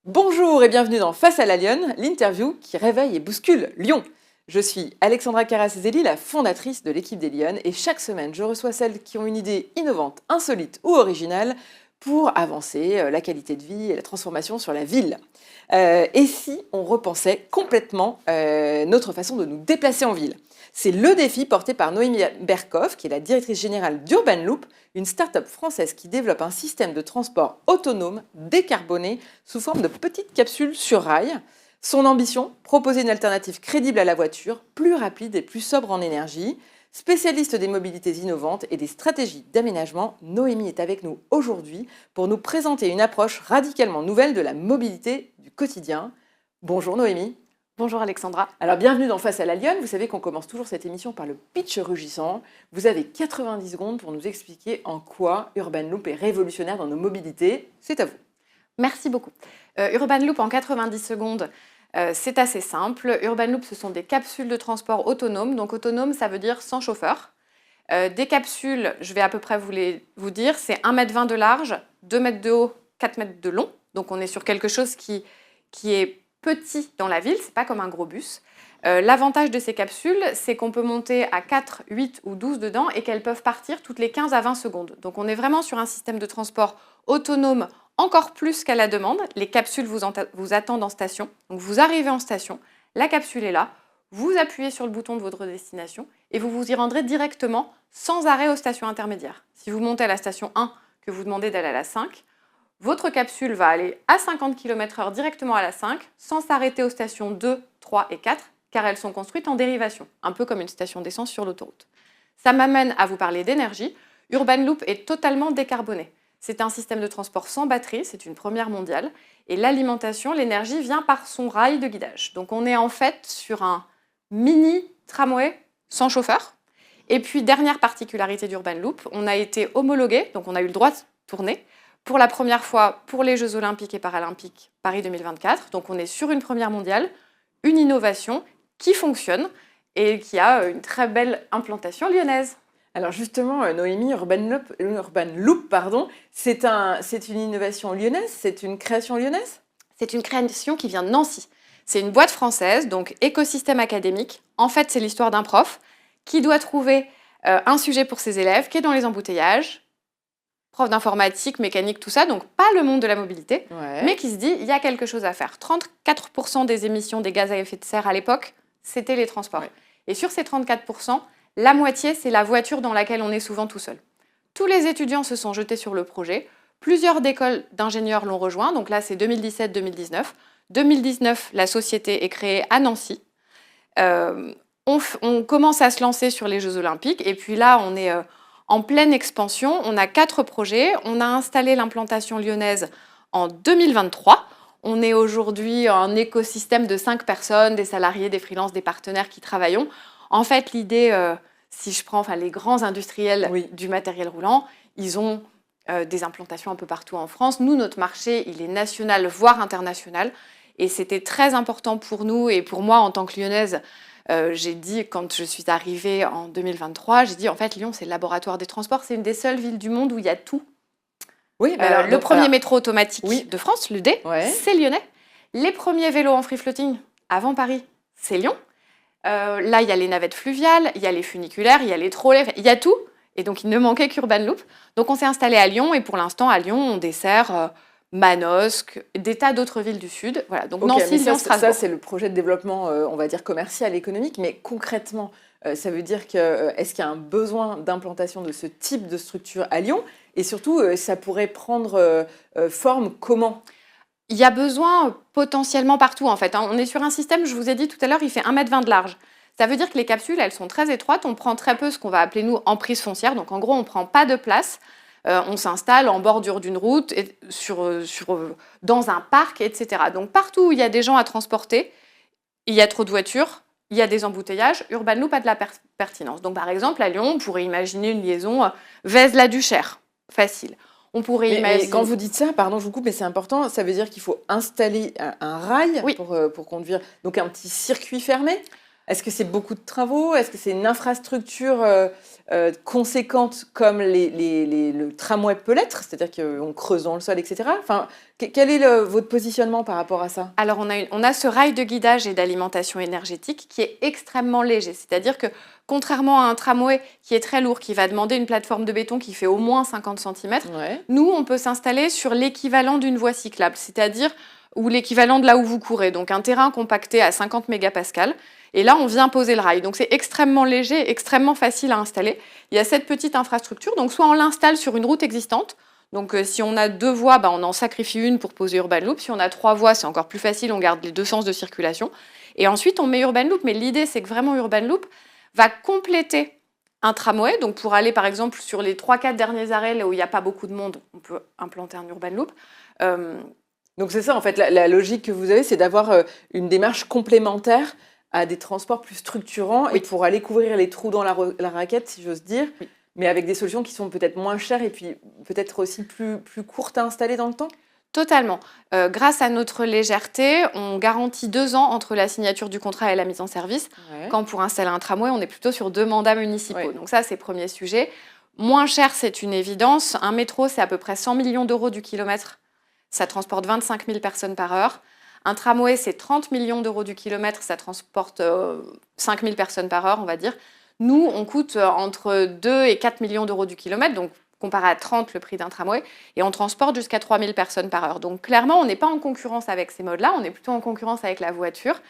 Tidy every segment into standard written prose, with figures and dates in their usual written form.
Bonjour et bienvenue dans Face à la Lionne, l'interview qui réveille et bouscule Lyon. Je suis Alexandra Caracezeli, la fondatrice de l'équipe des Lyonnes, et chaque semaine, je reçois celles qui ont une idée innovante, insolite ou originale pour avancer la qualité de vie et la transformation sur la ville. Et si on repensait complètement notre façon de nous déplacer en ville? C'est le défi porté par Noémie Berkoff, qui est la directrice générale d'Urban Loop, une start-up française qui développe un système de transport autonome, décarboné, sous forme de petites capsules sur rail. Son ambition, proposer une alternative crédible à la voiture, plus rapide et plus sobre en énergie. Spécialiste des mobilités innovantes et des stratégies d'aménagement, Noémie est avec nous aujourd'hui pour nous présenter une approche radicalement nouvelle de la mobilité du quotidien. Bonjour Noémie. Bonjour Alexandra. Alors bienvenue dans Face à la Lionne. Vous savez qu'on commence toujours cette émission par le pitch rugissant. Vous avez 90 secondes pour nous expliquer en quoi Urban Loop est révolutionnaire dans nos mobilités. C'est à vous. Merci beaucoup. Urban Loop en 90 secondes, c'est assez simple. Urban Loop, ce sont des capsules de transport autonomes. Donc autonome, ça veut dire sans chauffeur. Des capsules, je vais à peu près vous dire, c'est 1,20 m de large, 2 m de haut, 4 m de long. Donc on est sur quelque chose qui est petit dans la ville, c'est pas comme un gros bus. L'avantage de ces capsules, c'est qu'on peut monter à 4, 8 ou 12 dedans et qu'elles peuvent partir toutes les 15 à 20 secondes. Donc on est vraiment sur un système de transport autonome encore plus qu'à la demande. Les capsules vous attendent en station. Donc vous arrivez en station, la capsule est là, vous appuyez sur le bouton de votre destination et vous vous y rendrez directement sans arrêt aux stations intermédiaires. Si vous montez à la station 1, que vous demandez d'aller à la 5, votre capsule va aller à 50 km/h directement à la 5, sans s'arrêter aux stations 2, 3 et 4, car elles sont construites en dérivation, un peu comme une station d'essence sur l'autoroute. Ça m'amène à vous parler d'énergie. Urban Loop est totalement décarboné. C'est un système de transport sans batterie, c'est une première mondiale, et l'alimentation, l'énergie vient par son rail de guidage. Donc on est en fait sur un mini tramway sans chauffeur. Et puis dernière particularité d'Urban Loop, on a été homologué, donc on a eu le droit de tourner, pour la première fois pour les Jeux Olympiques et Paralympiques Paris 2024. Donc on est sur une première mondiale, une innovation qui fonctionne et qui a une très belle implantation lyonnaise. Alors justement, Noémie, Urban Loop, c'est une innovation lyonnaise, c'est une création lyonnaise? C'est une création qui vient de Nancy. C'est une boîte française, donc écosystème académique. En fait, c'est l'histoire d'un prof qui doit trouver un sujet pour ses élèves, qui est dans les embouteillages, prof d'informatique, mécanique, tout ça, donc pas le monde de la mobilité, mais qui se dit, il y a quelque chose à faire. 34% des émissions des gaz à effet de serre à l'époque, c'était les transports. Ouais. Et sur ces 34%, la moitié, c'est la voiture dans laquelle on est souvent tout seul. Tous les étudiants se sont jetés sur le projet. Plusieurs écoles d'ingénieurs l'ont rejoint, donc là, c'est 2017-2019. 2019, la société est créée à Nancy. On commence à se lancer sur les Jeux Olympiques, et puis là, on est en pleine expansion. On a 4 projets. On a installé l'implantation lyonnaise en 2023. On est aujourd'hui un écosystème de 5 personnes, des salariés, des freelances, des partenaires qui travaillent. En fait, l'idée, si je prends les grands industriels du matériel roulant, ils ont des implantations un peu partout en France. Nous, notre marché, il est national, voire international. Et c'était très important pour nous et pour moi en tant que lyonnaise. J'ai dit, quand je suis arrivée en 2023, j'ai dit, en fait, Lyon, c'est le laboratoire des transports. C'est une des seules villes du monde où il y a tout. Oui, le premier métro automatique de France, le D, c'est lyonnais. Les premiers vélos en free floating avant Paris, c'est Lyon. Là, il y a les navettes fluviales, il y a les funiculaires, il y a les trolleys, il y a tout. Et donc, il ne manquait qu'Urban Loop. Donc, on s'est installé à Lyon. Et pour l'instant, à Lyon, on dessert Manosque, des tas d'autres villes du Sud. Voilà, donc Nancy, Lyon, Strasbourg. Ça, c'est le projet de développement, on va dire, commercial, économique. Mais concrètement, ça veut dire est-ce qu'il y a un besoin d'implantation de ce type de structure à Lyon? Et surtout, ça pourrait prendre forme comment? Il y a besoin potentiellement partout, en fait. On est sur un système, je vous ai dit tout à l'heure, il fait 1,20 m de large. Ça veut dire que les capsules, elles sont très étroites. On prend très peu ce qu'on va appeler, nous, emprise foncière. Donc, en gros, on ne prend pas de place. On s'installe en bordure d'une route, dans un parc, etc. Donc, partout où il y a des gens à transporter, il y a trop de voitures, il y a des embouteillages. Urban Loop a de la pertinence. Donc, par exemple, à Lyon, on pourrait imaginer une liaison Vèze-la-Duchère. Facile. On pourrait imaginer... Mais quand vous dites ça, pardon, je vous coupe, mais c'est important, ça veut dire qu'il faut installer un rail pour conduire, donc un petit circuit fermé? Est-ce que c'est beaucoup de travaux? Est-ce que c'est une infrastructure conséquente comme le tramway peut l'être? C'est-à-dire qu'on creuse dans le sol, etc. Enfin, quel est votre positionnement par rapport à ça? Alors, on a ce rail de guidage et d'alimentation énergétique qui est extrêmement léger. C'est-à-dire que, contrairement à un tramway qui est très lourd, qui va demander une plateforme de béton qui fait au moins 50 cm, Ouais. nous, on peut s'installer sur l'équivalent d'une voie cyclable, c'est-à-dire ou l'équivalent de là où vous courez. Donc, un terrain compacté à 50 mégapascales. Et là, on vient poser le rail. Donc, c'est extrêmement léger, extrêmement facile à installer. Il y a cette petite infrastructure. Donc, soit on l'installe sur une route existante. Donc, si on a 2 voies, on en sacrifie une pour poser Urban Loop. Si on a 3 voies, c'est encore plus facile. On garde les 2 sens de circulation. Et ensuite, on met Urban Loop. Mais l'idée, c'est que vraiment, Urban Loop va compléter un tramway. Donc, pour aller, par exemple, sur les 3-4 derniers arrêts, là où il n'y a pas beaucoup de monde, on peut implanter un Urban Loop. Donc c'est ça, en fait, la logique que vous avez, c'est d'avoir une démarche complémentaire à des transports plus structurants et pour aller couvrir les trous dans la raquette, si j'ose dire, mais avec des solutions qui sont peut-être moins chères et puis peut-être aussi plus courtes à installer dans le temps? Totalement. Grâce à notre légèreté, on garantit 2 ans entre la signature du contrat et la mise en service. Ouais. Quand pour installer un tramway, on est plutôt sur 2 mandats municipaux. Ouais. Donc ça, c'est le premier sujet. Moins cher, c'est une évidence. Un métro, c'est à peu près 100 millions d'euros du kilomètre. Ça transporte 25 000 personnes par heure. Un tramway, c'est 30 millions d'euros du kilomètre. Ça transporte 5 000 personnes par heure, on va dire. Nous, on coûte entre 2 et 4 millions d'euros du kilomètre. Donc, comparé à 30 le prix d'un tramway, et on transporte jusqu'à 3 000 personnes par heure. Donc clairement, on n'est pas en concurrence avec ces modes-là, on est plutôt en concurrence avec la voiture,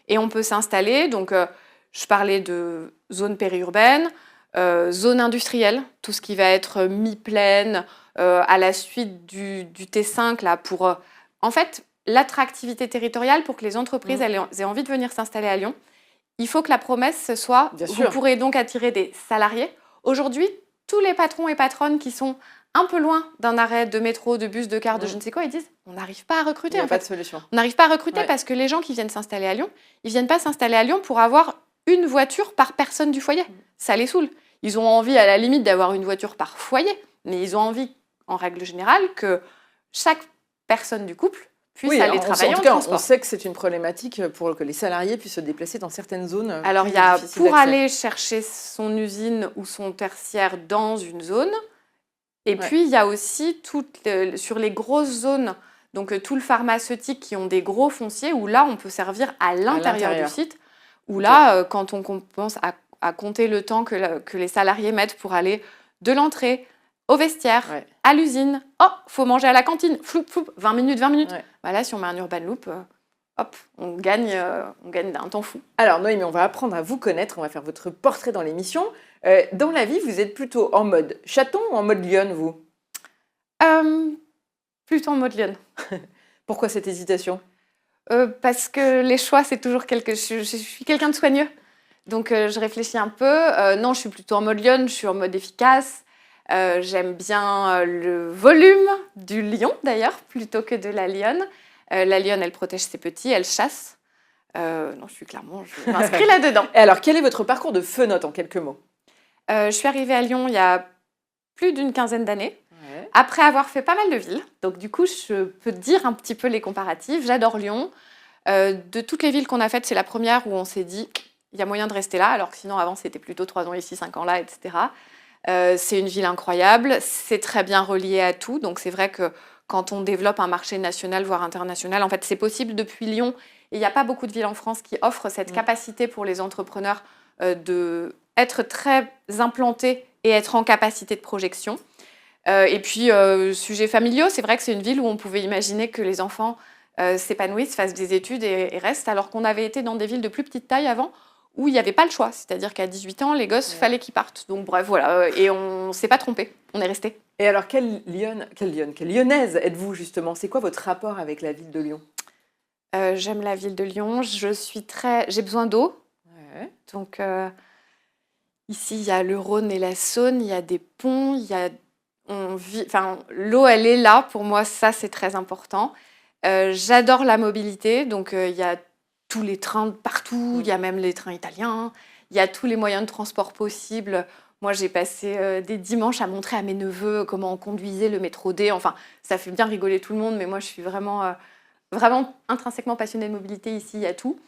et on peut s'installer, donc je parlais de zone périurbaine, zone industrielle, tout ce qui va être mi-plaine, à la suite du T5, là, pour... en fait, l'attractivité territoriale, pour que les entreprises aient envie de venir s'installer à Lyon, il faut que la promesse, ce soit, vous pourrez donc attirer des salariés. Aujourd'hui, tous les patrons et patronnes qui sont un peu loin d'un arrêt de métro, de bus, de car, de je ne sais quoi, ils disent on n'arrive pas à recruter. Il n'y a pas de solution. On n'arrive pas à recruter parce que les gens qui viennent s'installer à Lyon, ils ne viennent pas s'installer à Lyon pour avoir une voiture par personne du foyer. Ça les saoule. Ils ont envie, à la limite, d'avoir une voiture par foyer, mais ils ont envie, en règle générale, que chaque personne du couple puisse aller travailler en transport. On sait que c'est une problématique pour que les salariés puissent se déplacer dans certaines zones. Alors, il y a pour aller chercher son usine ou son tertiaire dans une zone. Et puis, il y a aussi sur les grosses zones, donc tout le pharmaceutique qui ont des gros fonciers, où là, on peut servir à l'intérieur du site. Où là, quand on commence à compter le temps que les salariés mettent pour aller de l'entrée au vestiaire, à l'usine, faut manger à la cantine, floup, floup, 20 minutes. Voilà, si on met un Urban Loop, on gagne un temps fou. Alors Noémie, on va apprendre à vous connaître, on va faire votre portrait dans l'émission. Dans la vie, vous êtes plutôt en mode chaton ou en mode lionne, vous? Plutôt en mode lionne. Pourquoi cette hésitation? Parce que les choix, c'est toujours je suis quelqu'un de soigneux. Donc je réfléchis un peu. Non, je suis plutôt en mode lionne, je suis en mode efficace. J'aime bien le volume du lion, d'ailleurs, plutôt que de la lionne. La lionne, elle protège ses petits, elle chasse. Non, je m'inscris là-dedans. Et alors, quel est votre parcours de fenote en quelques mots? Je suis arrivée à Lyon il y a plus d'une quinzaine d'années, après avoir fait pas mal de villes. Donc du coup, je peux dire un petit peu les comparatifs. J'adore Lyon. De toutes les villes qu'on a faites, c'est la première où on s'est dit il y a moyen de rester là, alors que sinon, avant, c'était plutôt 3 ans ici, 5 ans là, etc. C'est une ville incroyable, c'est très bien relié à tout. Donc c'est vrai que quand on développe un marché national, voire international, en fait, c'est possible depuis Lyon. Et il n'y a pas beaucoup de villes en France qui offrent cette capacité pour les entrepreneurs d'être très implantés et être en capacité de projection. Et puis, sujet familiaux, c'est vrai que c'est une ville où on pouvait imaginer que les enfants s'épanouissent, fassent des études et restent, alors qu'on avait été dans des villes de plus petite taille avant, où il n'y avait pas le choix. C'est-à-dire qu'à 18 ans, les gosses, fallait qu'ils partent. Donc bref, voilà. Et on ne s'est pas trompé. On est resté. Et alors, quelle lyonnaise êtes-vous, justement? C'est quoi votre rapport avec la ville de Lyon? J'aime la ville de Lyon. J'ai besoin d'eau. Donc, ici, il y a le Rhône et la Saône. Il y a des ponts. L'eau, elle est là. Pour moi, ça, c'est très important. J'adore la mobilité. Donc, il y a tous les trains partout, il y a même les trains italiens, il y a tous les moyens de transport possibles. Moi, j'ai passé des dimanches à montrer à mes neveux comment on conduisait le métro D. Enfin, ça fait bien rigoler tout le monde, mais moi, je suis vraiment intrinsèquement passionnée de mobilité. Ici, il y a tout.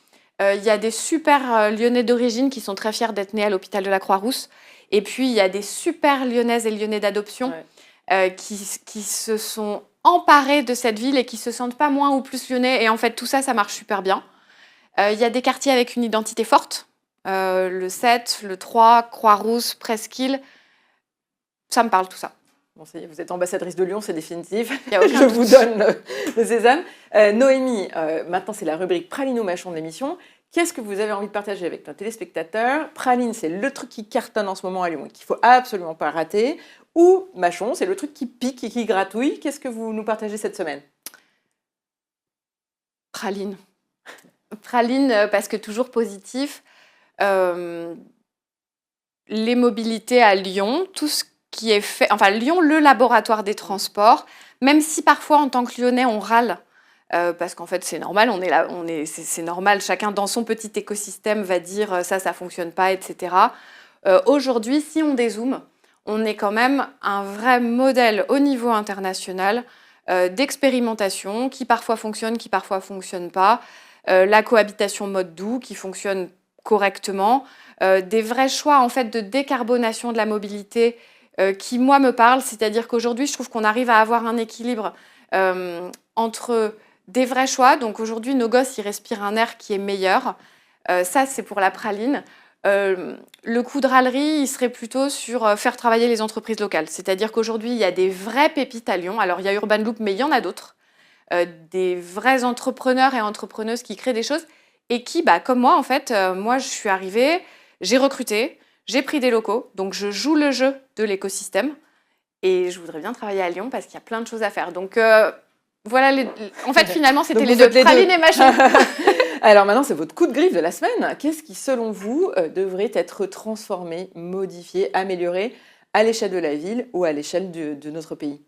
Il y a des super Lyonnais d'origine qui sont très fiers d'être nés à l'hôpital de la Croix-Rousse. Et puis, il y a des super Lyonnaises et Lyonnais d'adoption qui se sont emparés de cette ville et qui se sentent pas moins ou plus lyonnais. Et en fait, tout ça, ça marche super bien. Il y a des quartiers avec une identité forte. Le 7, le 3, Croix-Rousse, Presqu'île. Ça me parle tout ça. Bon, vous êtes ambassadrice de Lyon, c'est définitif. Je vous donne le sésame. Noémie, maintenant c'est la rubrique Praline ou Mâchon de l'émission. Qu'est-ce que vous avez envie de partager avec nos téléspectateurs? Praline, c'est le truc qui cartonne en ce moment à Lyon et qu'il ne faut absolument pas rater. Ou Mâchon, c'est le truc qui pique et qui gratouille. Qu'est-ce que vous nous partagez cette semaine? Praline. Praline, parce que toujours positif. Les mobilités à Lyon, tout ce qui est fait... Enfin, Lyon, le laboratoire des transports, même si parfois, en tant que Lyonnais, on râle, parce qu'en fait, c'est normal, c'est normal, chacun dans son petit écosystème va dire ça fonctionne pas, etc. Aujourd'hui, si on dézoome, on est quand même un vrai modèle au niveau international d'expérimentation qui parfois fonctionne, qui parfois fonctionne pas, la cohabitation mode doux qui fonctionne correctement, des vrais choix en fait de décarbonation de la mobilité qui moi me parlent, c'est-à-dire qu'aujourd'hui je trouve qu'on arrive à avoir un équilibre entre des vrais choix, donc aujourd'hui nos gosses ils respirent un air qui est meilleur, ça c'est pour la praline. Le coup de râlerie, il serait plutôt sur faire travailler les entreprises locales. C'est-à-dire qu'aujourd'hui, il y a des vraies pépites à Lyon. Alors, il y a Urban Loop, mais il y en a d'autres. Des vrais entrepreneurs et entrepreneuses qui créent des choses et qui, comme moi, en fait, moi, je suis arrivée, j'ai recruté, j'ai pris des locaux, donc je joue le jeu de l'écosystème et je voudrais bien travailler à Lyon parce qu'il y a plein de choses à faire. Donc, voilà, en fait, finalement, c'était les deux, praline et Mâchon. Alors maintenant, c'est votre coup de griffe de la semaine. Qu'est-ce qui, selon vous, devrait être transformé, modifié, amélioré à l'échelle de la ville ou à l'échelle de notre pays?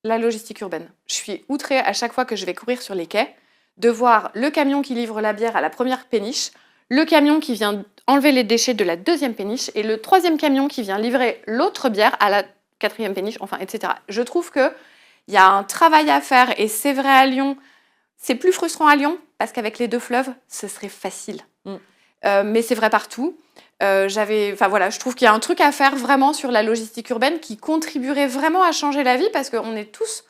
La logistique urbaine. Je suis outrée à chaque fois que je vais courir sur les quais de voir le camion qui livre la bière à la première péniche, le camion qui vient enlever les déchets de la deuxième péniche et le troisième camion qui vient livrer l'autre bière à la quatrième péniche, enfin, etc. Je trouve qu'il y a un travail à faire et c'est vrai à Lyon. C'est plus frustrant à Lyon parce qu'avec les deux fleuves, ce serait facile. Mais c'est vrai partout. Je trouve qu'il y a un truc à faire vraiment sur la logistique urbaine qui contribuerait vraiment à changer la vie parce qu'on est tous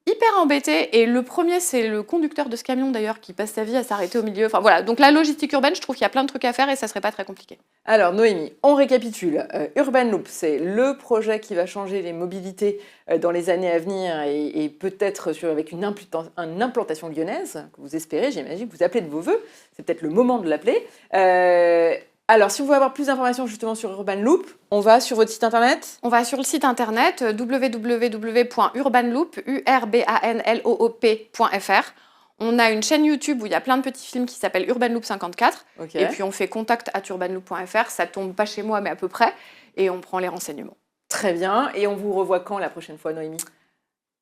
hyper embêtés. Et le premier, c'est le conducteur de ce camion d'ailleurs qui passe sa vie à s'arrêter au milieu. Enfin voilà, donc la logistique urbaine, je trouve qu'il y a plein de trucs à faire et ça serait pas très compliqué. Alors Noémie, on récapitule. Urban Loop, c'est le projet qui va changer les mobilités dans les années à venir et peut-être avec une implantation lyonnaise que vous espérez, j'imagine, que vous appelez de vos voeux. C'est peut-être le moment de l'appeler. Alors, si on veut avoir plus d'informations justement sur Urban Loop, on va sur votre site internet? On va sur le site internet www.urbanloop.fr. On a une chaîne YouTube où il y a plein de petits films qui s'appellent Urban Loop 54. Okay. Et puis on fait contact@urbanloop.fr. Ça tombe pas chez moi, mais à peu près. Et on prend les renseignements. Très bien. Et on vous revoit quand la prochaine fois, Noémie?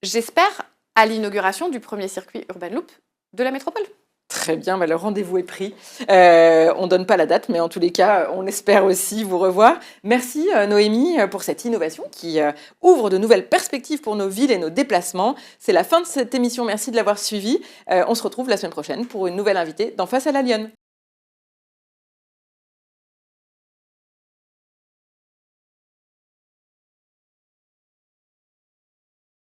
J'espère à l'inauguration du premier circuit Urban Loop de la métropole. Très bien, le rendez-vous est pris. On ne donne pas la date, mais en tous les cas, on espère aussi vous revoir. Merci Noémie pour cette innovation qui ouvre de nouvelles perspectives pour nos villes et nos déplacements. C'est la fin de cette émission, merci de l'avoir suivie. On se retrouve la semaine prochaine pour une nouvelle invitée d'En Face à la Lyonne.